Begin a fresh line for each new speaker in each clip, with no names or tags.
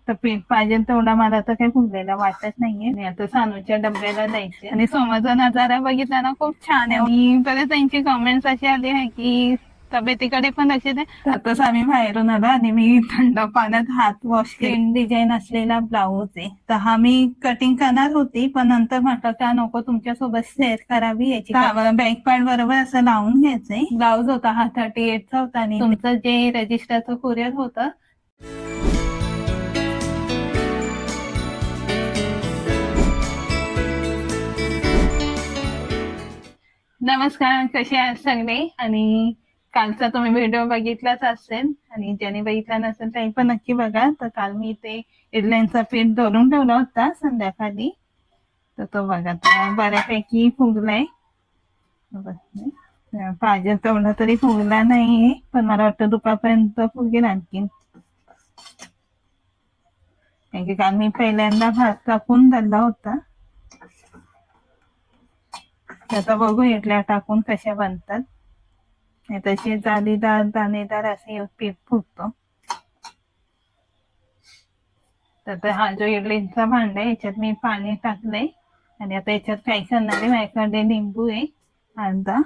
तर पीठ पाहिजे तेवढा मला तर काही फुगलेला वाटत नाहीये. आणि आता सानूच्या डब्याला द्यायचे. आणि समोरचा नजारा बघितला ना खूप छान आहे. आणि परत त्यांची कमेंट्स अशी आली आहे की तब्येतीकडे पण लक्ष द्या. त्यातच आम्ही बाहेरून आलो आणि मी थंड पाण्यात हात वॉश केले. डिझाईन असलेला ब्लाऊज आहे. तर हा मी कटिंग करणार होती, पण नंतर म्हटलं का नको तुमच्यासोबत शेअर करावी याची. बॅक पार्ट बरोबर असं लावून घ्यायचंय. ब्लाऊज होता हा 38चा होता आणि तुमचं जे रजिस्टरचं कुरिअर होतं. नमस्कार, कसे आहात सगळे? आणि कालचा तुम्ही व्हिडिओ बघितलाच असेल आणि ज्याने बघितला नसेल त्यांनी पण नक्की बघा. तर काल मी ते इडल्यांचा पीठ दळून ठेवला होता संध्याकाळी. तर तो बघा बऱ्यापैकी फुगलाय. पाहिजे तेवढा तरी फुगला नाही, पण मला वाटतं दुपारपर्यंत फुगेल आणखीन. कारण की काल मी पहिल्यांदा भात टाकून दळला होता. आता बघू इडल्या टाकून कशा बनतात. तशी जालीदार दाणेदार असे पीठ फुगतो. तर हा जो इडलीचा भांडा आहे याच्यात मी पाणी टाकलंय आणि आता याच्यात काय करणार आहे, माझ्याकडे लिंबू आहे अर्धा.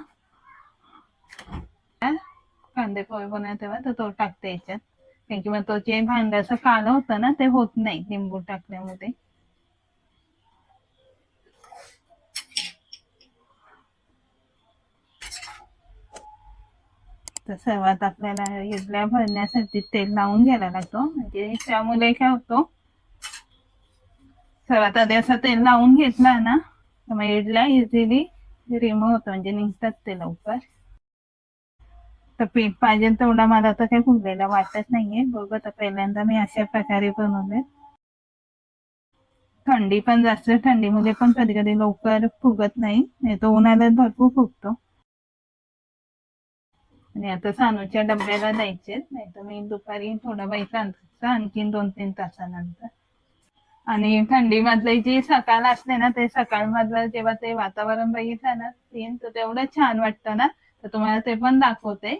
कांदे पोहे बनवते तेव्हा तर तो टाकते याच्यात, कारण की मग तो जे भांड्याचं काळं होतं ना ते होत नाही लिंबू टाकल्यामध्ये. तर सर्वात आपल्याला इडल्या भरण्यासाठी तेल लावून घ्यायला लागतो. म्हणजे त्यामुळे काय होतो, सर्वात आधी असं तेल लावून घेतला ना तर मग इडल्या इझिली रिमूव्ह होतं, म्हणजे निघतात ते लवकर. तर पीठ पाहिजे तेवढा मला तर काही फुगलेला वाटत नाहीये. बघ आता पहिल्यांदा मी अशा प्रकारे बनवले. थंडी पण जास्त, थंडीमध्ये पण कधी कधी लवकर फुगत नाही, तो उन्हाळ्यात भरपूर फुगतो. आणि आता सानूच्या डब्याला द्यायचे, नाही तर मी दुपारी थोडा वेळ आणखीन 2-3 तासानंतर. आणि थंडी मधले जी सकाळ असते ना, ते सकाळ मधलं जेव्हा ते वातावरण बघितलं ना सीन, तर तेवढं छान वाटतं ना. तर तुम्हाला ते पण दाखवते.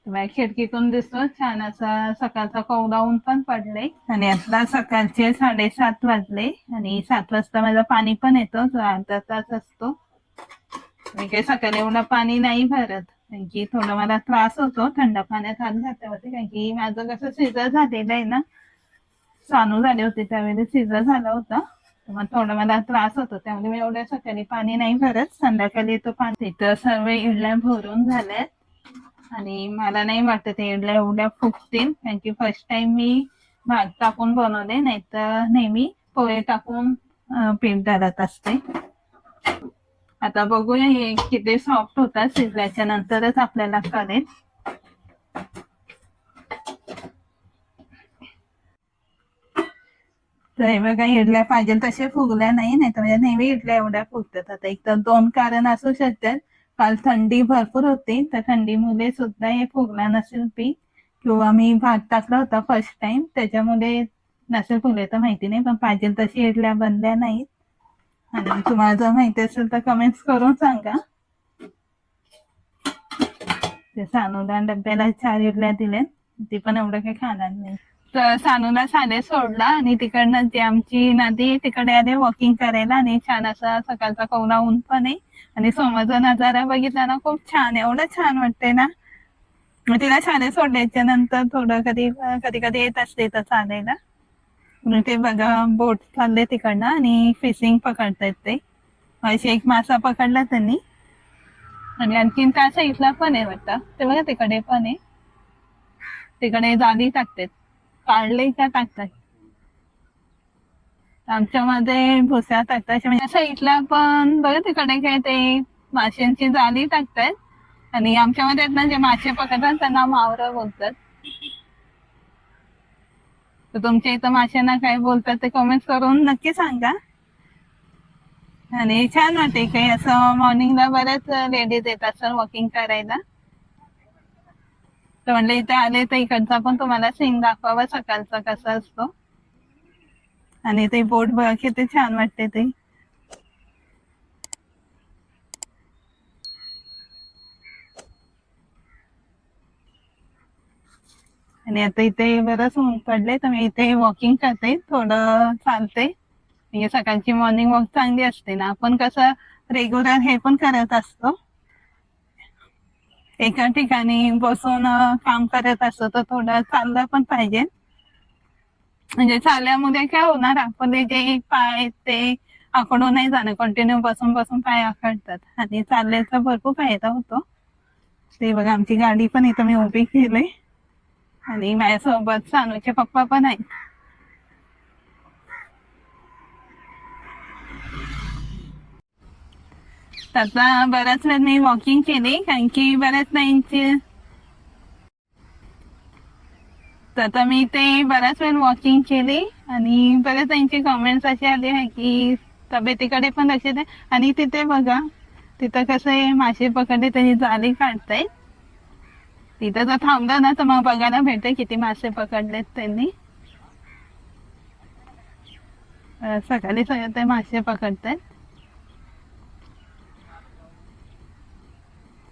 तुम्हाला खिडकीतून दिसतो छान असा सकाळचा कोवळा ऊन पण पडले. आणि आता सकाळचे 7:30 वाजले आणि 7 वाजता माझं पाणी पण येतो, जो अर्धा तास असतो. मी काही सकाळी एवढं पाणी नाही भरत, कारण की थोडा मला त्रास होतो थंड पाण्यात हात घातल्यावरती. कारण की माझं कसं सीझर झालेलं आहे ना, सानू झाले होते त्यावेळेस सीझर झाला होता, मग थोडा मला त्रास होतो. त्यामुळे मी एवढ्या सकाळी पाणी नाही भरत, संध्याकाळी येतो पाणी. तिथं सर्व इडल्या भरून झाल्यात आणि मला नाही वाटत इडल्या एवढ्या फुगतील, कारण की फर्स्ट टाइम मी भात टाकून बनवले, नाही तर नेहमी पोहे टाकून पीठ घालत असते. आता बघूया हे किती सॉफ्ट होतात, शिजल्याच्या नंतरच आपल्याला कळेल. तर हे बघा इडल्या पाहिजे तसे फुगल्या नाही तर म्हणजे नेहमी इडल्या एवढ्या फुगतात. आता एक तर 2 कारण असू शकतात. काल थंडी भरपूर होती, तर थंडीमुळे सुद्धा हे फुगला नसेल पीठ, किंवा मी भात टाकला होता फर्स्ट टाइम त्याच्यामुळे नसेल फुगले, तर माहिती नाही. पण पाहिजे तशी इडल्या बनल्या नाहीत. आणि तुम्हाला जर माहिती असेल तर कमेंट्स करून सांगा. ते सानूला डब्याला 4 इडल्या दिल्यात, ती पण एवढं काही खाणार नाही. तर सानूला साडे सोडला आणि तिकडनं जी आमची नदी तिकडे आले वॉकिंग करायला. आणि छान असा सकाळचा कोवळा ऊन पण आहे आणि समोरचा नजारा बघितला ना खूप छान आहे, एवढं छान वाटतंय ना. मग तिला शाळेत सोडल्याच्या नंतर थोडं कधी कधी येत असते तर चालायला. ते बघा बोट चालले तिकडनं आणि फिशिंग पकडतायत ते. अशी एक मासा पकडला त्यांनी. आणि आणखीन त्या साईडला पण आहे वाटतं, ते बघा तिकडे पण आहे. तिकडे जाळी टाकतात, काढले का टाकतात. आमच्यामध्ये भुसा टाकतात. म्हणजे साईडला पण बघा तिकडे काय ते माशांची जाळी टाकतात. आणि आमच्यामध्ये ना जे मासे पकडतात त्यांना मावरं बोलतात. तर तुमच्या इथं माशांना काय बोलतात ते कमेंट करून नक्की सांगा. आणि छान वाटते काही असं मॉर्निंगला बऱ्याच लेडीज येतात सर वॉकिंग करायला. तर म्हणलं इथे आले तर इकडचा पण तुम्हाला सीन दाखवावा सकाळचा कसा असतो. आणि ते बोट बघा किती छान वाटते ते. आणि आता इथे बरंच ऊन पडले तर मी इथे वॉकिंग करते, थोडं चालते. म्हणजे सकाळची मॉर्निंग वॉक चांगली असते ना, आपण कसं रेग्युलर हे पण करत असतो, एका ठिकाणी बसून काम करत असतो, तर थोडं चाललं पण पाहिजे. म्हणजे चालल्यामुळे काय होणार, आपले जे पाय ते आखडून नाही जाणं, कंटिन्यू बसून बसून पाय आखडतात आणि चालल्याचा भरपूर फायदा होतो. ते बघा आमची गाडी पण इथं मी उभी केली आणि माझ्यासोबत सानूचे पप्पा पण आहेत. त्याचा बऱ्याच वेळ मी वॉकिंग केली, कारण की बऱ्याच टाइमची आता मी ते बऱ्याच वेळ वॉकिंग केली आणि बऱ्याच त्यांची कमेंट्स असे आले आहे की तब्येतीकडे पण लक्ष द्या. आणि तिथे बघा, तिथं कसं आहे, मासे पकडले त्यांनी जाळी काढतायत. तिथं जर थांबलं ना तर मग बघायला भेटते किती मासे पकडलेत त्यांनी. सकाळी सगळे ते मासे पकडतायत.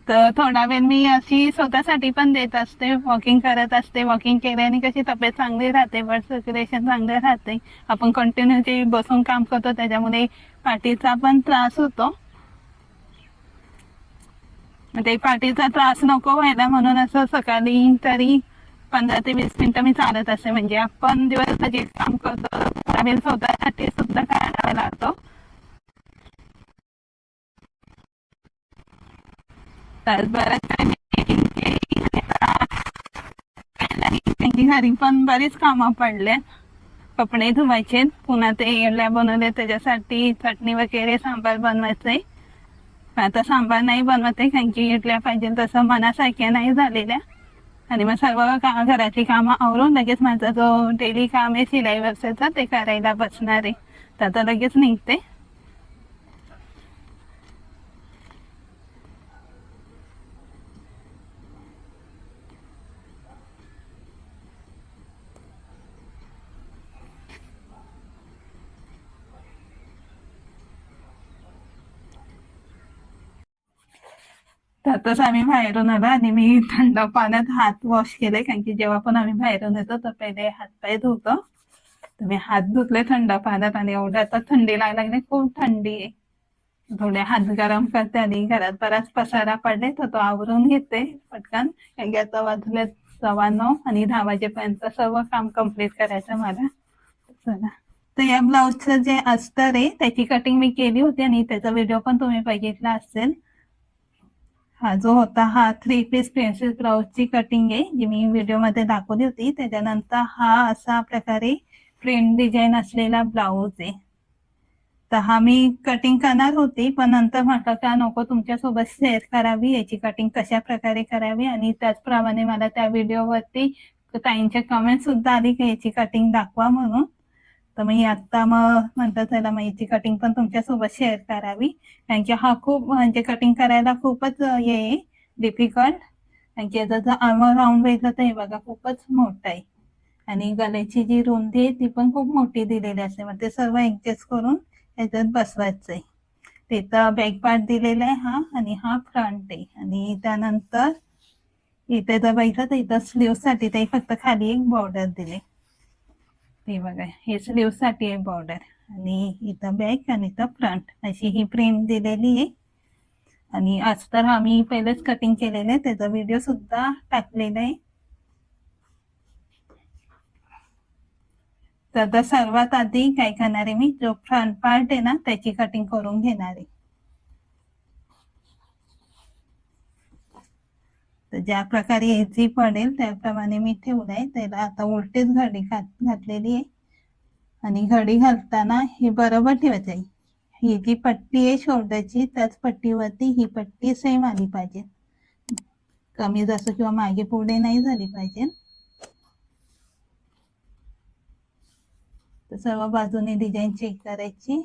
तर थोडा वेळ मी अशी स्वतःसाठी पण देत असते, वॉकिंग करत असते. वॉकिंग केल्याने कशी तब्येत चांगली राहते, ब्लड सर्क्युलेशन चांगलं राहते. आपण कंटिन्यू जे बसून काम करतो त्याच्यामुळे पाठीचा पण त्रास होतो. ते पाठीचा त्रास नको व्हायला म्हणून असं सकाळी तरी 15 ते 20 मिनिटं मी चालत असते. म्हणजे आपण दिवसभर जे काम करतो त्यावेळी स्वतःसाठी सुद्धा करायला लागतो. तर बऱ्याच घरी पण बरीच कामं पडले, कपडे धुवायचे, पुन्हा ते इडल्या बनवले त्याच्यासाठी चटणी वगैरे सांबार बनवायचंय. आता सांबार नाही बनवते कारण की इडल्या पाहिजे तसं मनासारख्या नाही झालेल्या. आणि मग सर्व घराची कामं आवरून लगेच माझा जो डेली काम आहे शिलाई व्यवसायाचा ते करायला बसणार आहे. तर आता लगेच निघते. त्यातच आम्ही बाहेरून आलो आणि मी थंड पाण्यात हात वॉश केले, कारण की जेव्हा पण आम्ही बाहेरून येतो तर पहिले हातपाय धुतो. तर मी हात धुतले थंड पाण्यात आणि एवढं आता थंडी लागायला लागली, खूप थंडी आहे. थोडे हात गरम करते आणि घरात बराच पसारा पडले तर तो आवरून घेते पटकन, कारण की आता वाजले 9:15 आणि 10 वाजेपर्यंत सर्व काम कम्प्लीट करायचं मला. चला, तर या ब्लाऊजचं जे अस्तर आहे त्याची कटिंग मी केली होती आणि त्याचा व्हिडिओ पण तुम्ही बघितला असेल. हा जो होता हा 3 पीस प्रिन्सेस ब्लाऊजची कटिंग आहे, जी मी व्हिडिओमध्ये दाखवली होती. त्याच्यानंतर हा असा प्रकारे प्रिंट डिझाईन असलेला ब्लाऊज आहे. तर हा मी कटिंग करणार होती, पण नंतर म्हटलं का नको, तुमच्यासोबत शेअर करावी याची कटिंग कशा प्रकारे करावी. आणि त्याचप्रमाणे मला त्या व्हिडिओवरती ताईंच्या कमेंट सुद्धा आली की याची कटिंग दाखवा म्हणून. तर मी आता मग म्हणतात चला मग याची कटिंग पण तुमच्यासोबत शेअर करावी, कारण की हा खूप म्हणजे कटिंग करायला खूपच हे डिफिकल्ट. कारण की याचा जर आर्मर राऊंड बघितलं तर हे बघा खूपच मोठं आहे आणि गळ्याची जी रुंदी आहे ती पण खूप मोठी दिलेली असते. मग ते सर्व ऍडजस्ट करून याच्यात बसवायचंय. तिथं बॅक पार्ट दिलेला आहे हा, आणि हा फ्रंट आहे. आणि त्यानंतर इथे जर बघितलं तर इथं स्लीव साठी ते फक्त खाली एक बॉर्डर दिले. ते बघा हे स्लीव साठी आहे बॉर्डर, आणि इथं बॅक आणि इथं फ्रंट अशी ही प्रिंट दिलेली आहे. आणि अस्तर हा मी पहिलेच कटिंग केलेलं आहे, त्याचा व्हिडिओ सुद्धा टाकलेला आहे. तर आता सर्वात आधी काय करणार आहे, मी जो फ्रंट पार्ट आहे ना त्याची कटिंग करून घेणार आहे. तर ज्या प्रकारे इझी पडेल त्याप्रमाणे मी ठेवलंय. त्याला आता उलटीच घडी घातलेली आहे, आणि घडी घालताना हे बरोबर ठेवायचं आहे. ही जी पट्टी आहे शोल्डरची त्याच पट्टीवरती ही पट्टी सेम आली पाहिजे, कमी जास्त किंवा मागे पुढे नाही झाली पाहिजे. तर सर्व बाजूने डिझाईन चेक करायची,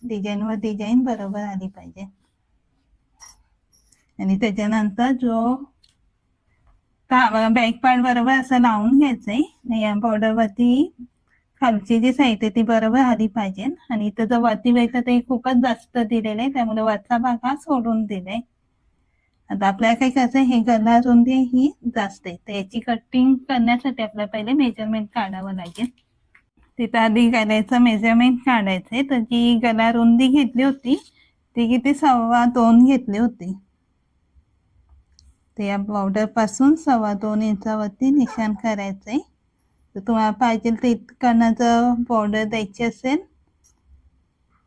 डिझाईन वर डिझाईन बरोबर आली पाहिजे. आणि त्याच्यानंतर जो बॅक पार्ट बरोबर असं लावून घ्यायचंय. या बॉर्डरवरती खालची जी साईड आहे ती बरोबर आली पाहिजे. आणि त्याचं वरती व्हायचं ते खूपच जास्त दिलेलं आहे, त्यामुळे वरचा भाग हा सोडून दिलाय. आता आपल्याला काय करायचं, हे गला रुंदी ही जास्त आहे, तर याची कटिंग करण्यासाठी आपल्याला पहिले मेजरमेंट काढावं लागेल. तिथं आधी गल्याचं मेजरमेंट काढायचंय. तर जी गला रुंदी घेतली होती ती किती 2.25 घेतली होती. तर या बॉर्डर पासून 2.25 इंचावरती निशाण करायचंय. तर तुम्हाला पाहिजे तर इतकं जर बॉर्डर द्यायची असेल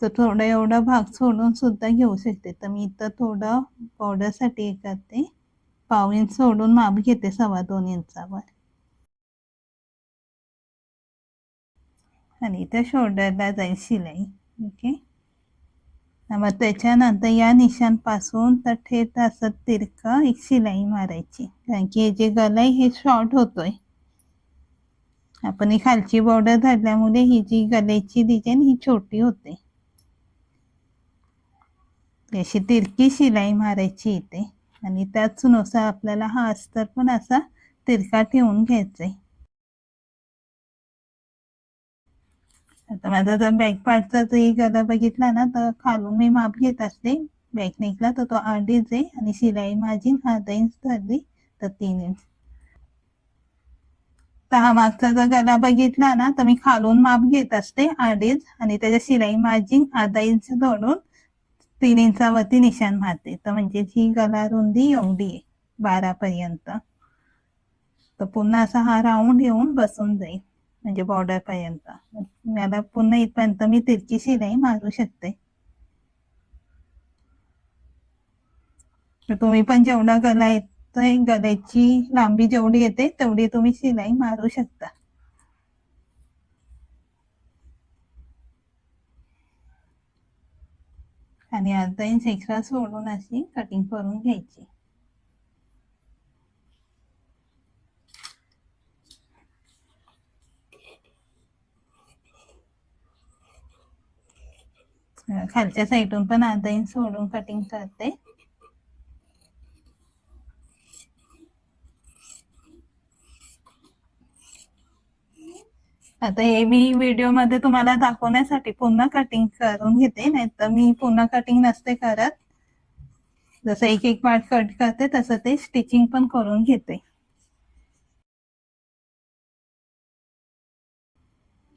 तर थोडं एवढा भाग सोडून सुद्धा घेऊ शकते. तर मी इथं थोडं बॉर्डरसाठी हे करते, 1/2 इंच सोडून माप घेते 2.25 इंचावर. आणि इथं शोल्डरला जाईल शिलाई. ओके. मग त्याच्यानंतर या निशाणपासून तर थेट असं तिरकं एक शिलाई मारायची, कारण की हे जे गला आहे हे शॉर्ट होतोय. आपण ही खालची बॉर्डर धरल्यामुळे ही जी गल्याची डिझाईन ही छोटी होते. अशी तिरकी शिलाई मारायची इथे. आणि त्याच नुसार आपल्याला हा अस्तर पण असा तिरका ठेवून घ्यायचाय. आता माझा जर बॅक पार्टचा जरी गला बघितला ना, तर खालून मी माप घेत असते बॅक नेकला, तर तो 8 इंच आहे आणि शिलाई माझी अर्धा इंच धरली तर 3 इंच. तर हा मागचा जर गला बघितला ना, तर मी खालून माप घेत असते 8 इंच आणि त्याच्या शिलाई मार्जिन अर्धा इंच धरून 3 इंचावरती निशाण मारते. तर म्हणजे ही गला रुंदी एवढी आहे 12 पर्यंत. तर पुन्हा असा हा राऊंड येऊन बसून जाईल म्हणजे बॉर्डर पर्यंत. मला पुन्हा इथपर्यंत मी तिरकी शिलाई मारू शकते. तर तुम्ही पण जेवढा गला येतोय, गल्याची लांबी जेवढी येते तेवढी तुम्ही शिलाई मारू शकता. आणि अर्धा इंच एक्स्ट्रा सोडून अशी कटिंग करून घ्यायची. खालच्या साईडून पण अर्धा इंच सोडून कटिंग करते. आता हे मी व्हिडिओ मध्ये तुम्हाला दाखवण्यासाठी पुन्हा कटिंग करून घेते, नाहीतर मी पुन्हा कटिंग नसते करत. जसं एक एक पार्ट कट करते तसं ते स्टिचिंग पण करून घेते.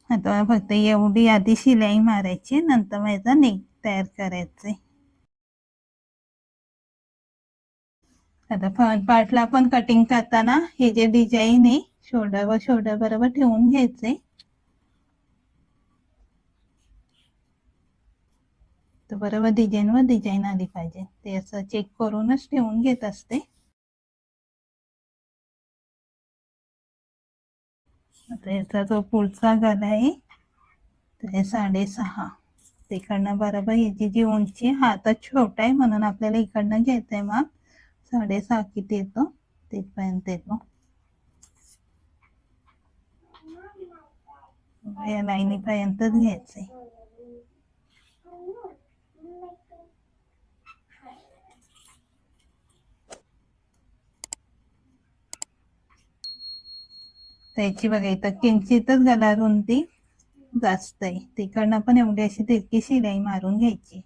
आता फक्त एवढी आधी शिलाई मारायची, नंतर माझा नेक तयार करायचे. आता फ्रंट पार्टला पण कटिंग करताना हे जे डिझाईन आहे शोल्डर शोल्डर बरोबर ठेवून घ्यायचे. तर बरोबर डिझाईन आली पाहिजे, ते असं चेक करूनच ठेवून घेत असते. आता याचा जो पुढचा गला आहे तर 6.5, तिकडनं बरोबर याची जी उंची, हा आता छोटा आहे म्हणून आपल्याला इकडनं घ्यायचंय माप. 6.5 किती येतो तिथपर्यंत येतो. या लाईनीपर्यंतच घ्यायचंय. त्याची बघा इथं किंचितच गला रुंदी जास्त आहे, तिकडनं पण एवढी अशी तिरकी शिलाई मारून घ्यायची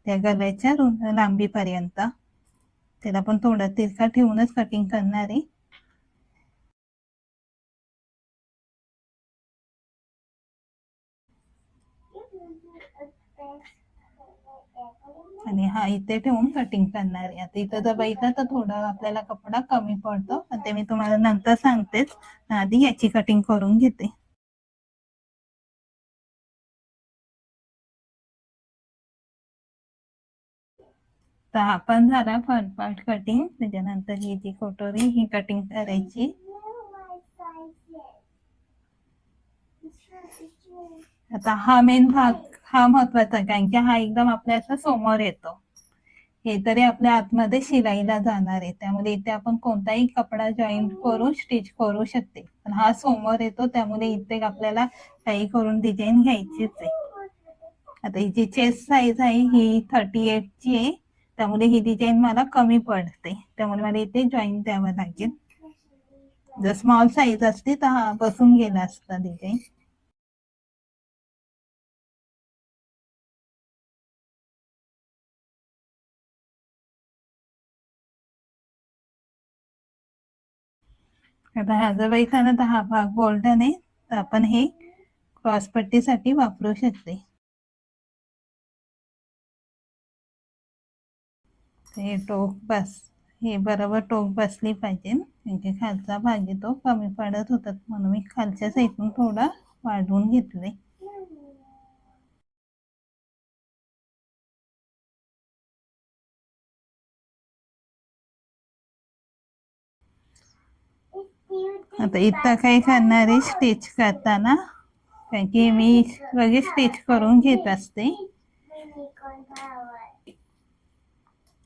त्या गल्याच्या लांबीपर्यंत. त्याला पण थोडा तिरका ठेवूनच कटिंग करणार आहे. आणि हा इथे ठेवून कटिंग करणार आहे. आता इथं जर बघितलं तर थोडा आपल्याला कपडा कमी पडतो, पण ते मी तुम्हाला नंतर सांगतेच. आधी याची कटिंग करून घेते. तर हा पण झाला फ्रंट पार्ट कटिंग. त्याच्यानंतर ही जी कटोरी ही कटिंग करायची. आता हा मेन भाग हा महत्वाचा, कारण की हा एकदम आपल्या असा समोर येतो. हे तरी आपल्या आतमध्ये शिलाईला जाणार आहे, त्यामुळे इथे आपण कोणताही कपडा जॉईंट करून स्टिच करू शकते. पण हा समोर येतो त्यामुळे इथे आपल्याला काही करून डिझाईन घ्यायचीच आहे. आता ही जी चेस्ट साईज आहे ही 38 ची आहे, त्यामुळे ही डिझाईन मला कमी पडते, त्यामुळे मला इथे जॉईंट द्यावं लागेल. जर स्मॉल साईज असते तर हा बसून गेला असता डिझाईन. आता हा जर बैठा ना तर हा भाग गोल्डन आहे, तर आपण हे क्रॉसपट्टीसाठी वापरू शकते. हे टोक हे बरोबर टोक बसली पाहिजे, म्हणजे खालचा भाग येतो कमी पडत होतात म्हणून मी खालच्या साईडून थोडा वाढवून घेतले. आता इथं काय करणार आहे स्टिच करताना, कारण की मी लगेच स्टिच करून घेत असते.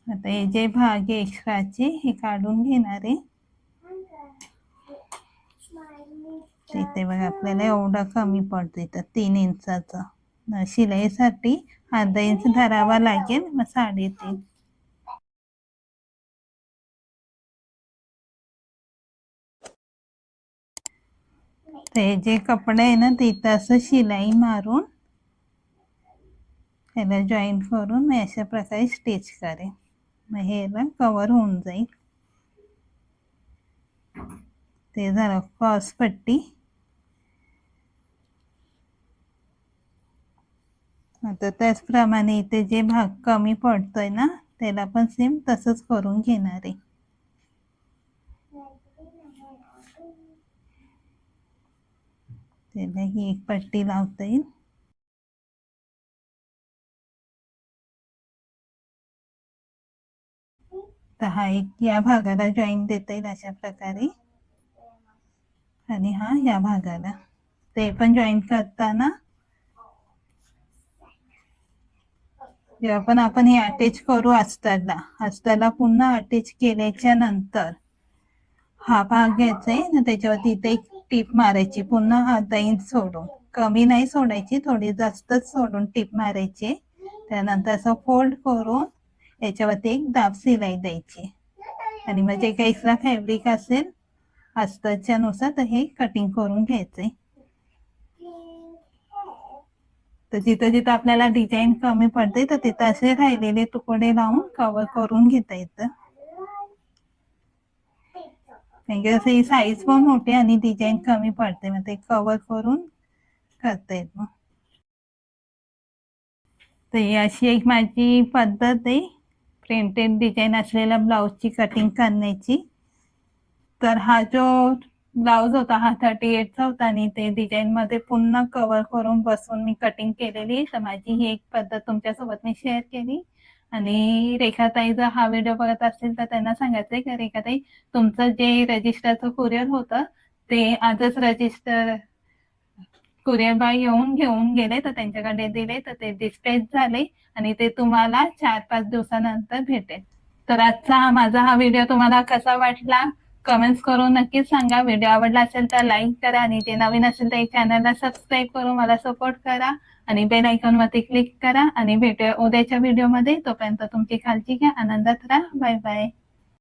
आता हे जे भाग आहे एक्स्ट्राचे हे काढून घेणार आहे. इथे बघा आपल्याला एवढा कमी पडतो इथं 3 इंचाचा. शिलाईसाठी अर्धा इंच धरावा लागेल, मग 3.5. ते जे कपडे आहे ना तिथं असं शिलाई मारून त्याला जॉईन करून मी अशा प्रकारे स्टिच करेन, मग ह्याला कवर होऊन जाईल. ते झालं क्रॉसपट्टी. आता त्याचप्रमाणे इथे जे भाग कमी पडतोय ना त्याला पण सेम तसंच करून घेणार आहे. त्याला ही एक पट्टी लावता येईल. तर हा एक या भागाला जॉईन देता येईल अशा प्रकारे, आणि हा या भागाला. ते पण जॉईन करताना जेव्हा पण आपण हे अटॅच करू अस्ताला पुन्हा अटॅच केल्याच्या नंतर हा भाग घ्यायचा आहे ना, त्याच्यावरती इथे एक टीप मारायची, पुन्हा अर्धा इंच सोडून, कमी नाही सोडायची, थोडी जास्तच सोडून टीप मारायची. त्यानंतर असं फोल्ड करून याच्यावरती एक दाब शिलाई द्यायची, आणि मग जे काही एक्स्ट्रा फॅब्रिक असेल अस्ताच्या नुसार तर हे कटिंग करून घ्यायचंय. तर जिथं जिथं आपल्याला डिझाईन कमी पडते तर तिथं असे राहिलेले तुकडे लावून कव्हर करून घेता येतं. म्हणजे असं ही साईज पण मोठी आणि डिझाईन कमी पडते, मग ते कव्हर करून करता येतं. तर ही अशी एक माझी पद्धत आहे प्रिंटेड डिझाईन असलेल्या ब्लाऊजची कटिंग करण्याची. तर हा जो ब्लाऊज होता हा 38चा होता, आणि ते डिझाईन मध्ये पुन्हा कव्हर करून बसून मी कटिंग केलेली. तर माझी ही एक पद्धत तुमच्यासोबत मी शेअर केली. आणि रेखाताई जर हा व्हिडिओ बघत असतील तर त्यांना सांगायचंय की रेखाताई, तुमचं जे रजिस्टरचं कुरिअर होतं ते आजच रजिस्टर कुरिअर बॉय येऊन घेऊन गेले, तर त्यांच्याकडे दिले, तर ते डिस्पॅच झाले आणि ते तुम्हाला 4-5 दिवसानंतर भेटेल. तर आजचा माझा हा व्हिडिओ तुम्हाला कसा वाटला कमेंट्स करून नक्कीच सांगा. व्हिडिओ आवडला असेल तर लाईक करा, आणि जे नवीन असेल तर चॅनलला सबस्क्राईब करून मला सपोर्ट करा, आणि बेल आयकॉन वरती क्लिक करा. आणि भेटूया उद्याच्या व्हिडिओमध्ये. तोपर्यंत तुमची काळजी घ्या, आनंदात राहा. Bye bye.